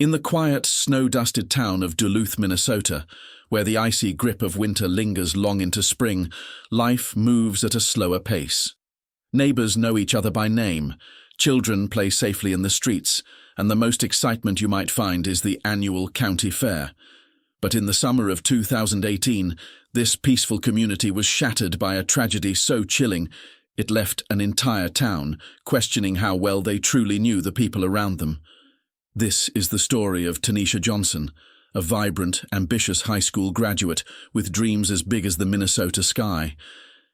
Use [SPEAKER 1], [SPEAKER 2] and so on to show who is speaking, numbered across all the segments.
[SPEAKER 1] In the quiet, snow-dusted town of Duluth, Minnesota, where the icy grip of winter lingers long into spring, life moves at a slower pace. Neighbors know each other by name, children play safely in the streets, and the most excitement you might find is the annual county fair. But in the summer of 2018, this peaceful community was shattered by a tragedy so chilling it left an entire town questioning how well they truly knew the people around them. This is the story of Tanisha Johnson, a vibrant, ambitious high school graduate with dreams as big as the Minnesota sky,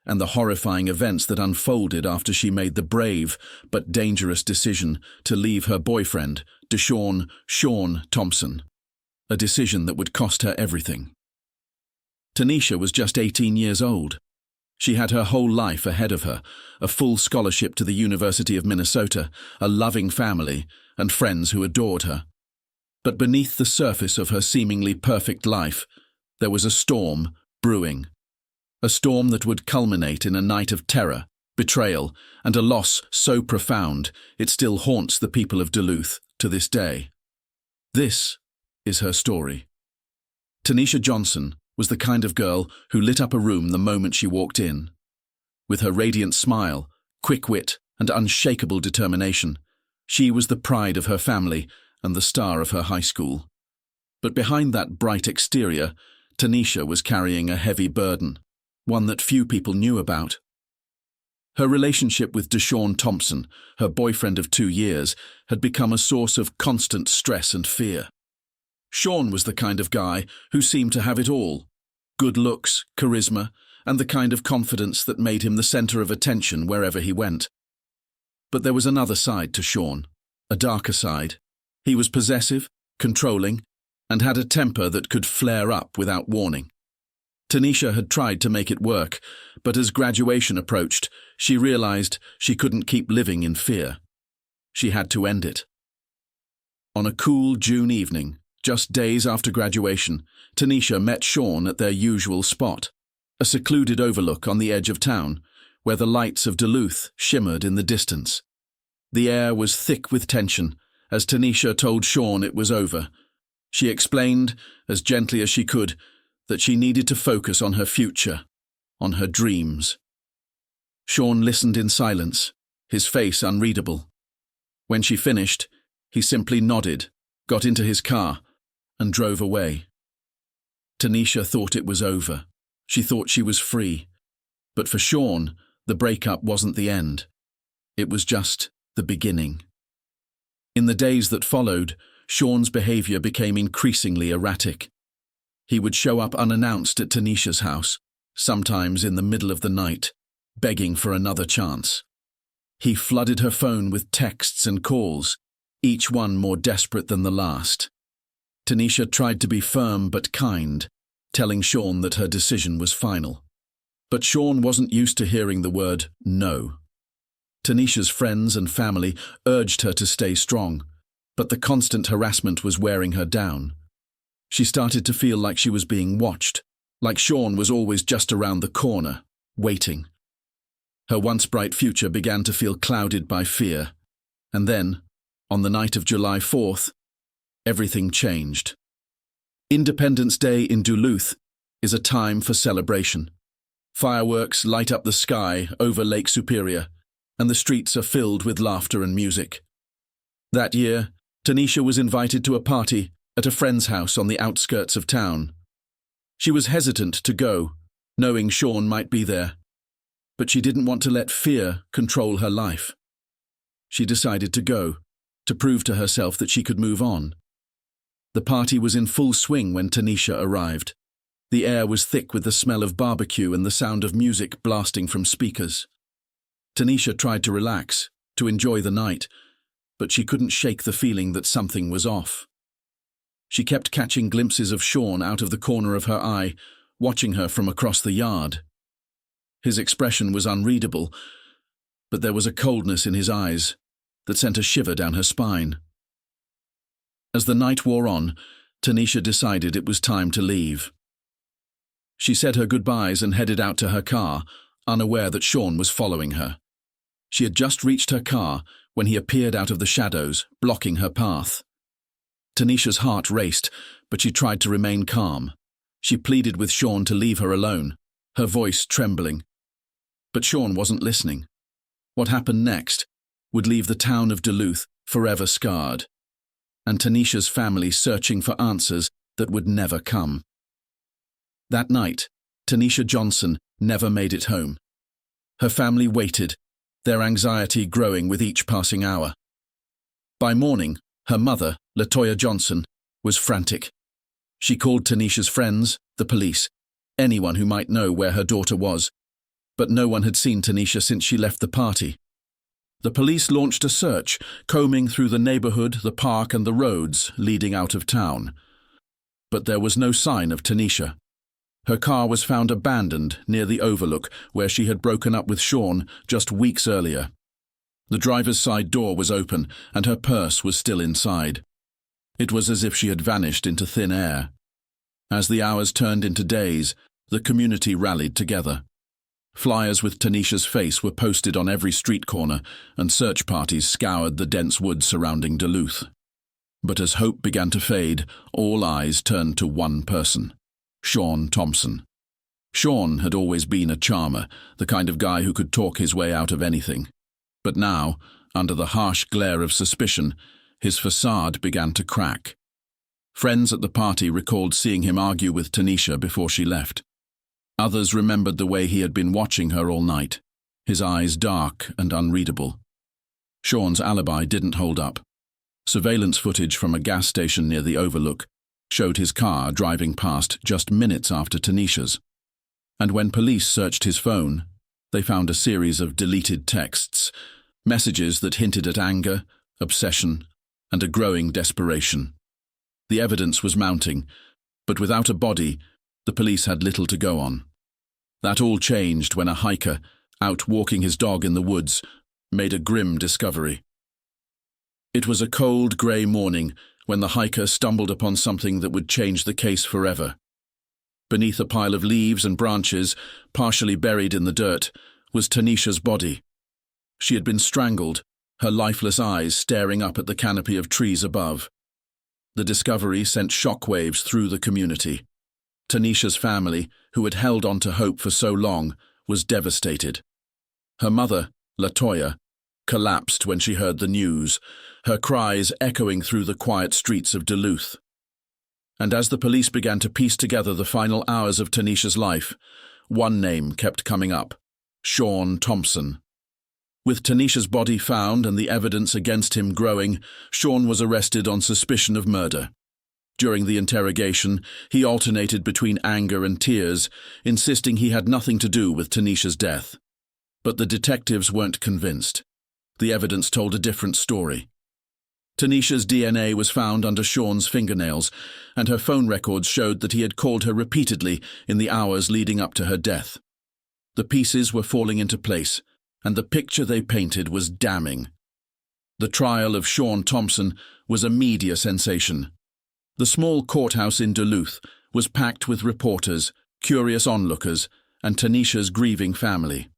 [SPEAKER 1] and the horrifying events that unfolded after she made the brave but dangerous decision to leave her boyfriend, Sean Thompson, a decision that would cost her everything. Tanisha was just 18 years old. She had her whole life ahead of her, a full scholarship to the University of Minnesota, a loving family, and friends who adored her. But beneath the surface of her seemingly perfect life, there was a storm brewing. A storm that would culminate in a night of terror, betrayal, and a loss so profound it still haunts the people of Duluth to this day. This is her story. Tanisha Johnson was the kind of girl who lit up a room the moment she walked in. With her radiant smile, quick wit, and unshakable determination, she was the pride of her family and the star of her high school. But behind that bright exterior, Tanisha was carrying a heavy burden, one that few people knew about. Her relationship with Sean Thompson, her boyfriend of 2 years, had become a source of constant stress and fear. Sean was the kind of guy who seemed to have it all: good looks, charisma, and the kind of confidence that made him the center of attention wherever he went. But there was another side to Sean, a darker side. He was possessive, controlling, and had a temper that could flare up without warning. Tanisha had tried to make it work, but as graduation approached, she realized she couldn't keep living in fear. She had to end it. On a cool June evening, just days after graduation, Tanisha met Sean at their usual spot, a secluded overlook on the edge of town, where the lights of Duluth shimmered in the distance. The air was thick with tension as Tanisha told Sean it was over. She explained, as gently as she could, that she needed to focus on her future, on her dreams. Sean listened in silence, his face unreadable. When she finished, he simply nodded, got into his car, and drove away. Tanisha thought it was over. She thought she was free. But for Sean, the breakup wasn't the end. It was just the beginning. In the days that followed, Sean's behavior became increasingly erratic. He would show up unannounced at Tanisha's house, sometimes in the middle of the night, begging for another chance. He flooded her phone with texts and calls, each one more desperate than the last. Tanisha tried to be firm but kind, telling Sean that her decision was final. But Sean wasn't used to hearing the word no. Tanisha's friends and family urged her to stay strong, but the constant harassment was wearing her down. She started to feel like she was being watched, like Sean was always just around the corner, waiting. Her once bright future began to feel clouded by fear. And then, on the night of July 4th, everything changed. Independence Day in Duluth is a time for celebration. Fireworks light up the sky over Lake Superior, and the streets are filled with laughter and music. That year, Tanisha was invited to a party at a friend's house on the outskirts of town. She was hesitant to go, knowing Sean might be there, but she didn't want to let fear control her life. She decided to go, to prove to herself that she could move on. The party was in full swing when Tanisha arrived. The air was thick with the smell of barbecue and the sound of music blasting from speakers. Tanisha tried to relax, to enjoy the night, but she couldn't shake the feeling that something was off. She kept catching glimpses of Sean out of the corner of her eye, watching her from across the yard. His expression was unreadable, but there was a coldness in his eyes that sent a shiver down her spine. As the night wore on, Tanisha decided it was time to leave. She said her goodbyes and headed out to her car, unaware that Sean was following her. She had just reached her car when he appeared out of the shadows, blocking her path. Tanisha's heart raced, but she tried to remain calm. She pleaded with Sean to leave her alone, her voice trembling. But Sean wasn't listening. What happened next would leave the town of Duluth forever scarred, and Tanisha's family searching for answers that would never come. That night, Tanisha Johnson never made it home. Her family waited, their anxiety growing with each passing hour. By morning, her mother, LaToya Johnson, was frantic. She called Tanisha's friends, the police, anyone who might know where her daughter was, but no one had seen Tanisha since she left the party. The police launched a search, combing through the neighborhood, the park, and the roads leading out of town. But there was no sign of Tanisha. Her car was found abandoned near the overlook where she had broken up with Sean just weeks earlier. The driver's side door was open, and her purse was still inside. It was as if she had vanished into thin air. As the hours turned into days, the community rallied together. Flyers with Tanisha's face were posted on every street corner, and search parties scoured the dense woods surrounding Duluth. But as hope began to fade, all eyes turned to one person: Sean Thompson. Sean had always been a charmer, the kind of guy who could talk his way out of anything. But now, under the harsh glare of suspicion, his facade began to crack. Friends at the party recalled seeing him argue with Tanisha before she left. Others remembered the way he had been watching her all night, his eyes dark and unreadable. Sean's alibi didn't hold up. Surveillance footage from a gas station near the overlook showed his car driving past just minutes after Tanisha's. And when police searched his phone, they found a series of deleted texts, messages that hinted at anger, obsession, and a growing desperation. The evidence was mounting, but without a body, the police had little to go on. That all changed when a hiker, out walking his dog in the woods, made a grim discovery. It was a cold, grey morning when the hiker stumbled upon something that would change the case forever. Beneath a pile of leaves and branches, partially buried in the dirt, was Tanisha's body. She had been strangled, her lifeless eyes staring up at the canopy of trees above. The discovery sent shockwaves through the community. Tanisha's family, who had held on to hope for so long, was devastated. Her mother, LaToya, collapsed when she heard the news, her cries echoing through the quiet streets of Duluth. And as the police began to piece together the final hours of Tanisha's life, one name kept coming up: Sean Thompson. With Tanisha's body found and the evidence against him growing, Sean was arrested on suspicion of murder. During the interrogation, he alternated between anger and tears, insisting he had nothing to do with Tanisha's death. But the detectives weren't convinced. The evidence told a different story. Tanisha's DNA was found under Sean's fingernails, and her phone records showed that he had called her repeatedly in the hours leading up to her death. The pieces were falling into place, and the picture they painted was damning. The trial of Sean Thompson was a media sensation. The small courthouse in Duluth was packed with reporters, curious onlookers, and Tanisha's grieving family.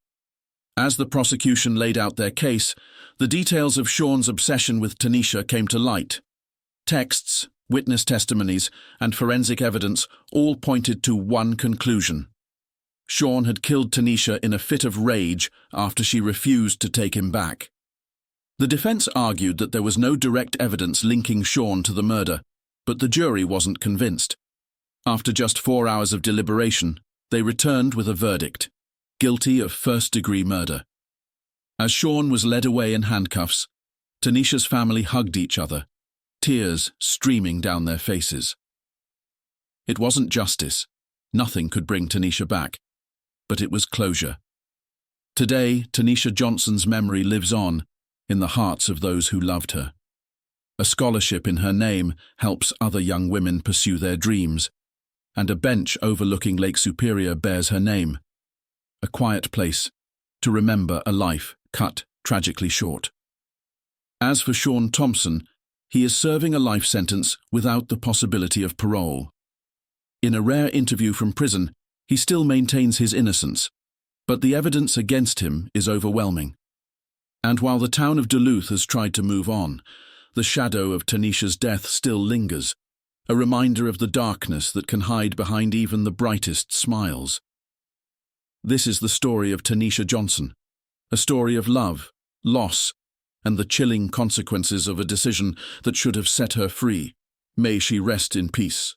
[SPEAKER 1] As the prosecution laid out their case, the details of Sean's obsession with Tanisha came to light. Texts, witness testimonies, and forensic evidence all pointed to one conclusion: Sean had killed Tanisha in a fit of rage after she refused to take him back. The defense argued that there was no direct evidence linking Sean to the murder, but the jury wasn't convinced. After just 4 hours of deliberation, they returned with a verdict: guilty of first-degree murder. As Sean was led away in handcuffs, Tanisha's family hugged each other, tears streaming down their faces. It wasn't justice. Nothing could bring Tanisha back, but it was closure. Today, Tanisha Johnson's memory lives on in the hearts of those who loved her. A scholarship in her name helps other young women pursue their dreams, and a bench overlooking Lake Superior bears her name. A quiet place to remember a life cut tragically short. As for Sean Thompson, he is serving a life sentence without the possibility of parole. In a rare interview from prison, he still maintains his innocence, but the evidence against him is overwhelming. And while the town of Duluth has tried to move on, the shadow of Tanisha's death still lingers, a reminder of the darkness that can hide behind even the brightest smiles. This is the story of Tanisha Johnson, a story of love, loss, and the chilling consequences of a decision that should have set her free. May she rest in peace.